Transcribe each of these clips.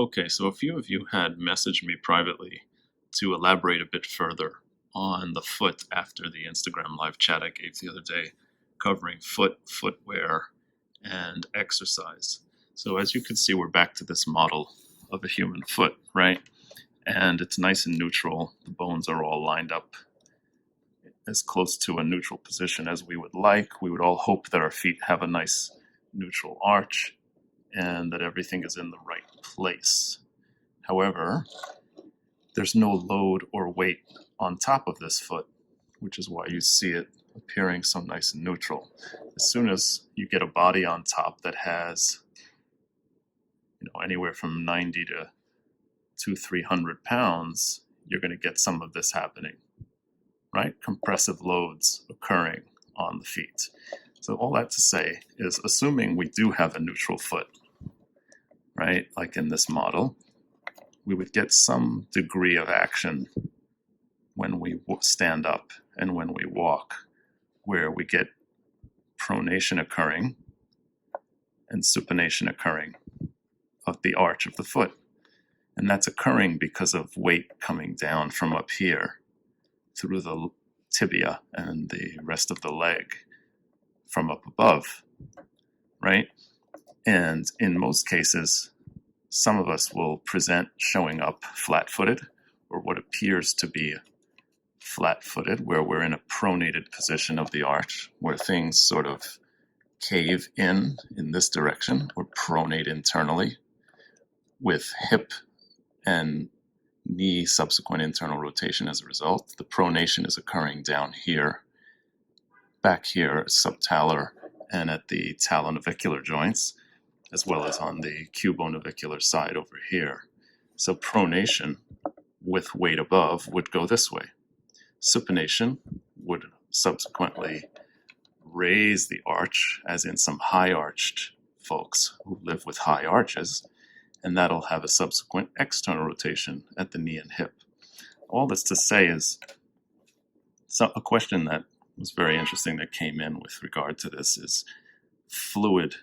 Okay, so a few of you had messaged me privately to elaborate a bit further on the foot after the Instagram live chat I gave the other day, covering footwear, and exercise. So as you can see, we're back to this model of a human foot, right? And it's nice and neutral. The bones are all lined up as close to a neutral position as we would like. We would all hope that our feet have a nice neutral arch and that everything is in the right place. However, there's no load or weight on top of this foot, which is why you see it appearing so nice and neutral. As soon as you get a body on top that has, anywhere from 90 to 300 pounds, you're going to get some of this happening, right? Compressive loads occurring on the feet. So all that to say is, assuming we do have a neutral foot, right, like in this model, we would get some degree of action when we stand up and when we walk, where we get pronation occurring and supination occurring of the arch of the foot. And that's occurring because of weight coming down from up here through the tibia and the rest of the leg from up above, right? And in most cases, some of us will present showing up flat-footed, or what appears to be flat-footed, where we're in a pronated position of the arch, where things sort of cave in this direction, or pronate internally, with hip and knee subsequent internal rotation as a result. The pronation is occurring down here, back here, subtalar, and at the talonavicular joints, as well as on the cubonavicular side over here. So pronation with weight above would go this way. Supination would subsequently raise the arch, as in some high-arched folks who live with high arches, and that'll have a subsequent external rotation at the knee and hip. All this to say is, a question that was very interesting that came in with regard to this is fluid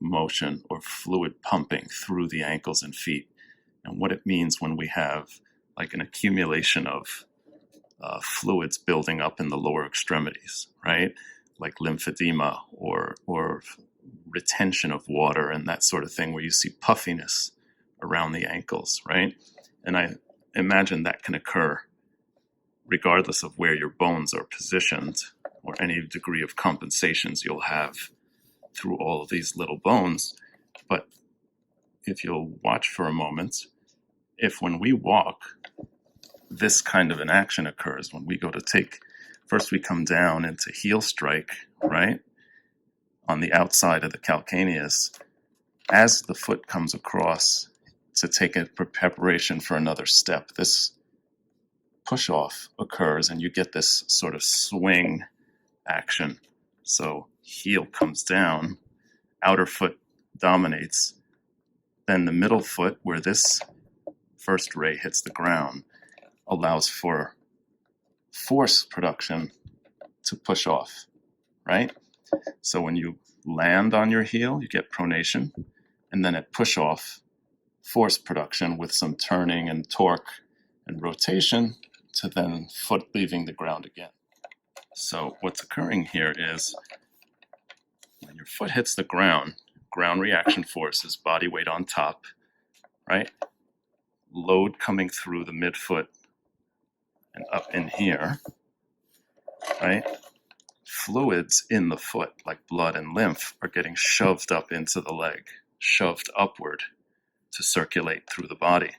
motion or fluid pumping through the ankles and feet, and what it means when we have like an accumulation of fluids building up in the lower extremities, right? Like lymphedema or retention of water and that sort of thing, where you see puffiness around the ankles, right? And I imagine that can occur regardless of where your bones are positioned or any degree of compensations you'll have through all of these little bones. But if you'll watch for a moment, if when we walk, this kind of an action occurs, when we go to take, first we come down into heel strike, right? On the outside of the calcaneus, as the foot comes across to take a preparation for another step, this push off occurs and you get this sort of swing action. So heel comes down, outer foot dominates, then the middle foot, where this first ray hits the ground, allows for force production to push off, right? So when you land on your heel, you get pronation, and then at push off, force production with some turning and torque and rotation to then foot leaving the ground again. So what's occurring here is when your foot hits the ground reaction force is body weight on top, right? Load coming through the midfoot and up in here, right? Fluids in the foot, like blood and lymph, are getting shoved up into the leg, shoved upward to circulate through the body.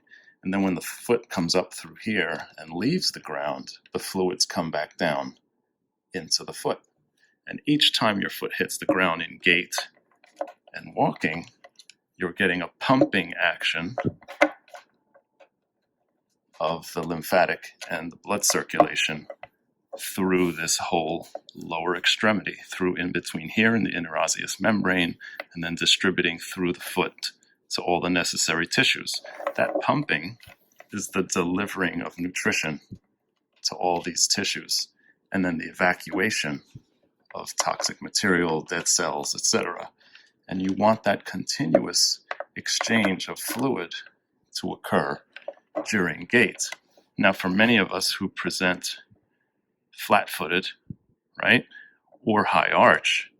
And then when the foot comes up through here and leaves the ground, the fluids come back down into the foot. And each time your foot hits the ground in gait and walking, you're getting a pumping action of the lymphatic and the blood circulation through this whole lower extremity, through in between here in the interosseous membrane, and then distributing through the foot to all the necessary tissues. That pumping is the delivering of nutrition to all these tissues, and then the evacuation of toxic material, dead cells, etc. And you want that continuous exchange of fluid to occur during gait. Now, for many of us who present flat-footed, right, or high arch,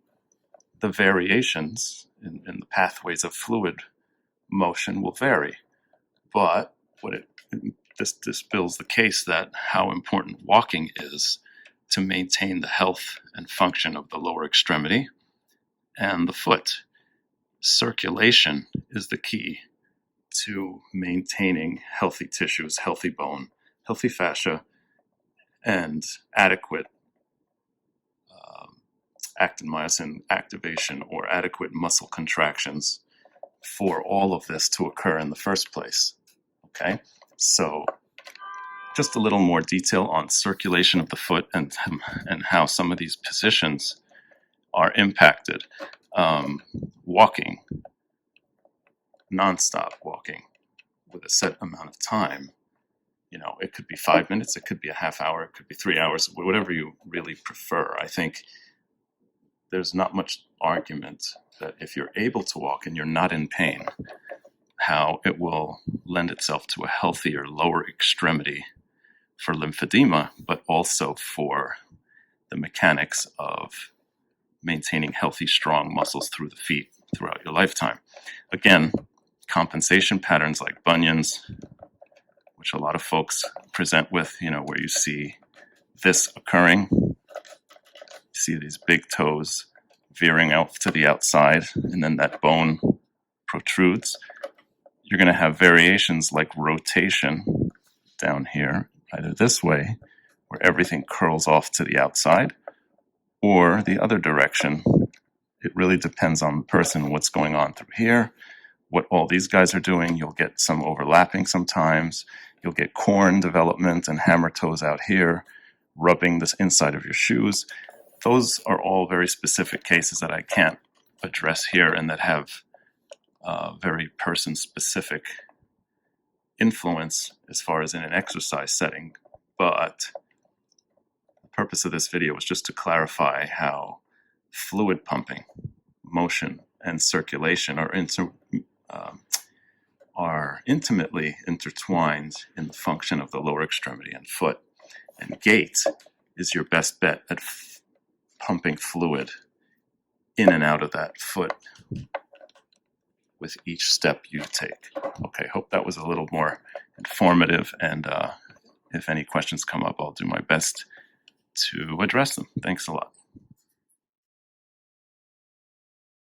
the variations in the pathways of fluid motion will vary. But this builds the case that how important walking is to maintain the health and function of the lower extremity and the foot. Circulation is the key to maintaining healthy tissues, healthy bone, healthy fascia, and adequate actin myosin activation or adequate muscle contractions for all of this to occur in the first place. Okay, so just a little more detail on circulation of the foot and how some of these positions are impacted. Walking, nonstop walking with a set amount of time, it could be 5 minutes, it could be a half hour, it could be 3 hours, whatever you really prefer. I think there's not much argument that if you're able to walk and you're not in pain, how it will lend itself to a healthier lower extremity for lymphedema, but also for the mechanics of maintaining healthy, strong muscles through the feet throughout your lifetime. Again, compensation patterns like bunions, which a lot of folks present with, where you see this occurring. You see these big toes veering out to the outside, and then that bone protrudes. You're going to have variations like rotation down here, either this way, where everything curls off to the outside, or the other direction. It really depends on the person, what's going on through here, what all these guys are doing. You'll get some overlapping sometimes. You'll get corn development and hammer toes out here, rubbing this inside of your shoes. Those are all very specific cases that I can't address here and that have very person-specific influence as far as in an exercise setting. But the purpose of this video was just to clarify how fluid pumping, motion, and circulation are intimately intertwined in the function of the lower extremity and foot. And gait is your best bet at pumping fluid in and out of that foot with each step you take. Okay, hope that was a little more informative, and if any questions come up, I'll do my best to address them. Thanks a lot.